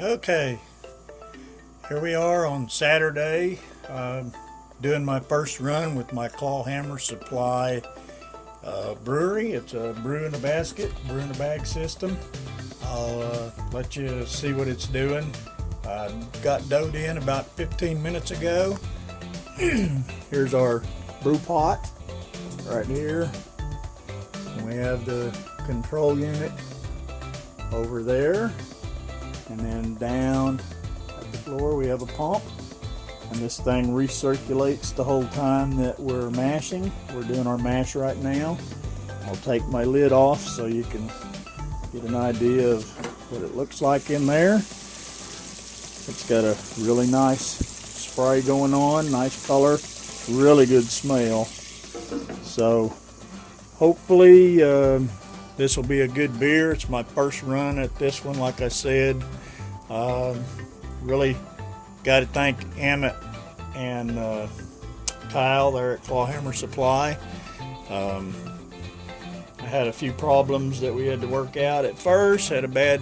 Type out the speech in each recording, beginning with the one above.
Okay, here we are on Saturday, doing my first run with my Clawhammer Supply brewery. It's a brew in a basket, brew in a bag system. I'll let you see what it's doing. Got doughed in about 15 minutes ago. Here's our brew pot right here. And we have the control unit over there. And then down at the floor we have a pump. And this thing recirculates the whole time that we're mashing. We're doing our mash right now. I'll take my lid off so you can get an idea of what it looks like in there. It's got a really nice spray going on, nice color, really good smell. So hopefully this will be a good beer. It's my first run at this one, like I said. Really got to thank Emmett and Kyle there at Clawhammer Supply. I had a few problems that we had to work out at first. Had a bad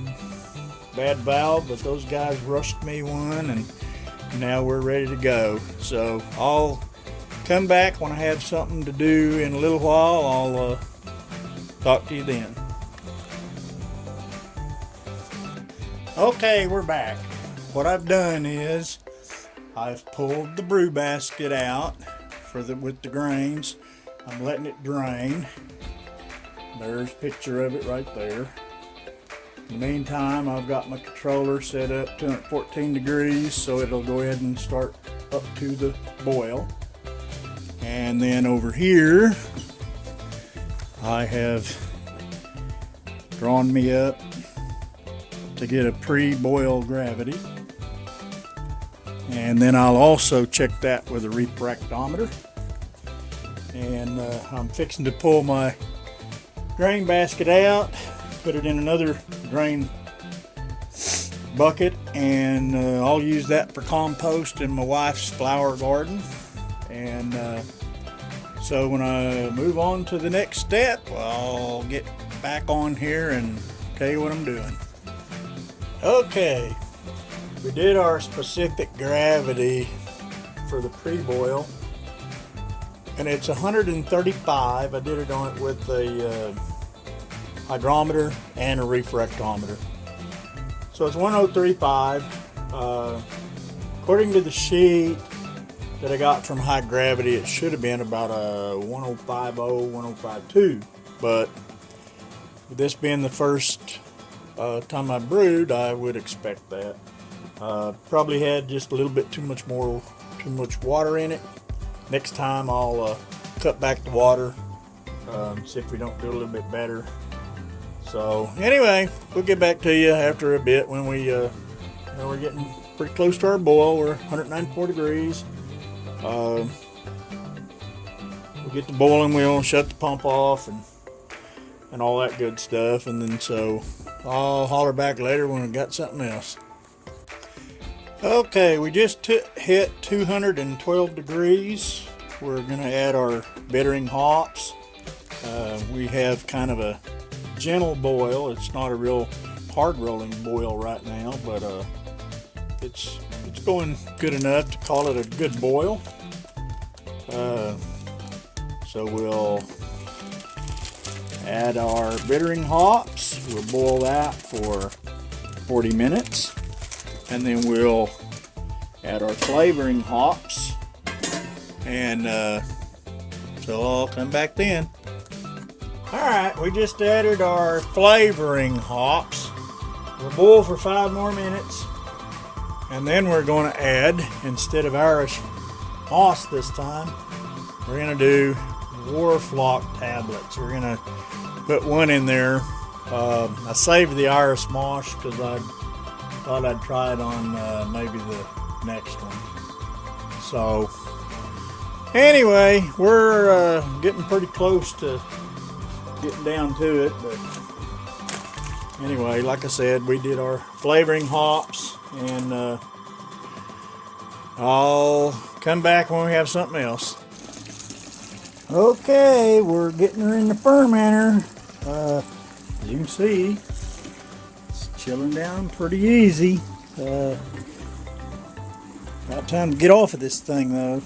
valve, but those guys rushed me one, and now we're ready to go. So I'll come back when I have something to do in a little while. I'll talk to you then. Okay, we're back. What I've done is I've pulled the brew basket out with the grains. I'm letting it drain. There's a picture of it right there. In the meantime, I've got my controller set up 214 degrees, so it'll go ahead and start up to the boil. And then over here, I have drawn me up to get a pre-boil gravity. And then I'll also check that with a refractometer. And I'm fixing to pull my grain basket out, put it in another grain bucket, and I'll use that for compost in my wife's flower garden. And so when I move on to the next step, I'll get back on here and tell you what I'm doing. Okay, we did our specific gravity for the pre-boil, and it's 135. I did it on it with a hydrometer and a refractometer. So it's 1035. According to the sheet that I got from High Gravity, it should have been about a 1050, 1052. But with this being the first time I brewed, I would expect that. Probably had just a little bit too much water in it. Next time I'll cut back the water, see if we don't do a little bit better. So anyway, we'll get back to you after a bit when we're getting pretty close to our boil. We're 194 degrees. We'll get the boiling wheel, shut the pump off, and all that good stuff. And then so I'll holler back later when I've got something else. Okay, we just hit 212 degrees. We're going to add our bittering hops. We have kind of a gentle boil. It's not a real hard rolling boil right now, but it's going good enough to call it a good boil. So we'll add our bittering hops. We'll boil that for 40 minutes. And then we'll add our flavoring hops. And so I'll come back then. Alright, we just added our flavoring hops. We'll boil for 5 more minutes. And then we're going to add, instead of Irish moss this time, we're going to do Warflock tablets. We're going to put one in there. I saved the Irish moss because I thought I'd try it on maybe the next one. So anyway, we're getting pretty close to getting down to it, but anyway, like I said, we did our flavoring hops, and I'll come back when we have something else. Okay, we're getting her in the fermenter. As you can see, it's chilling down pretty easy. About time to get off of this thing though.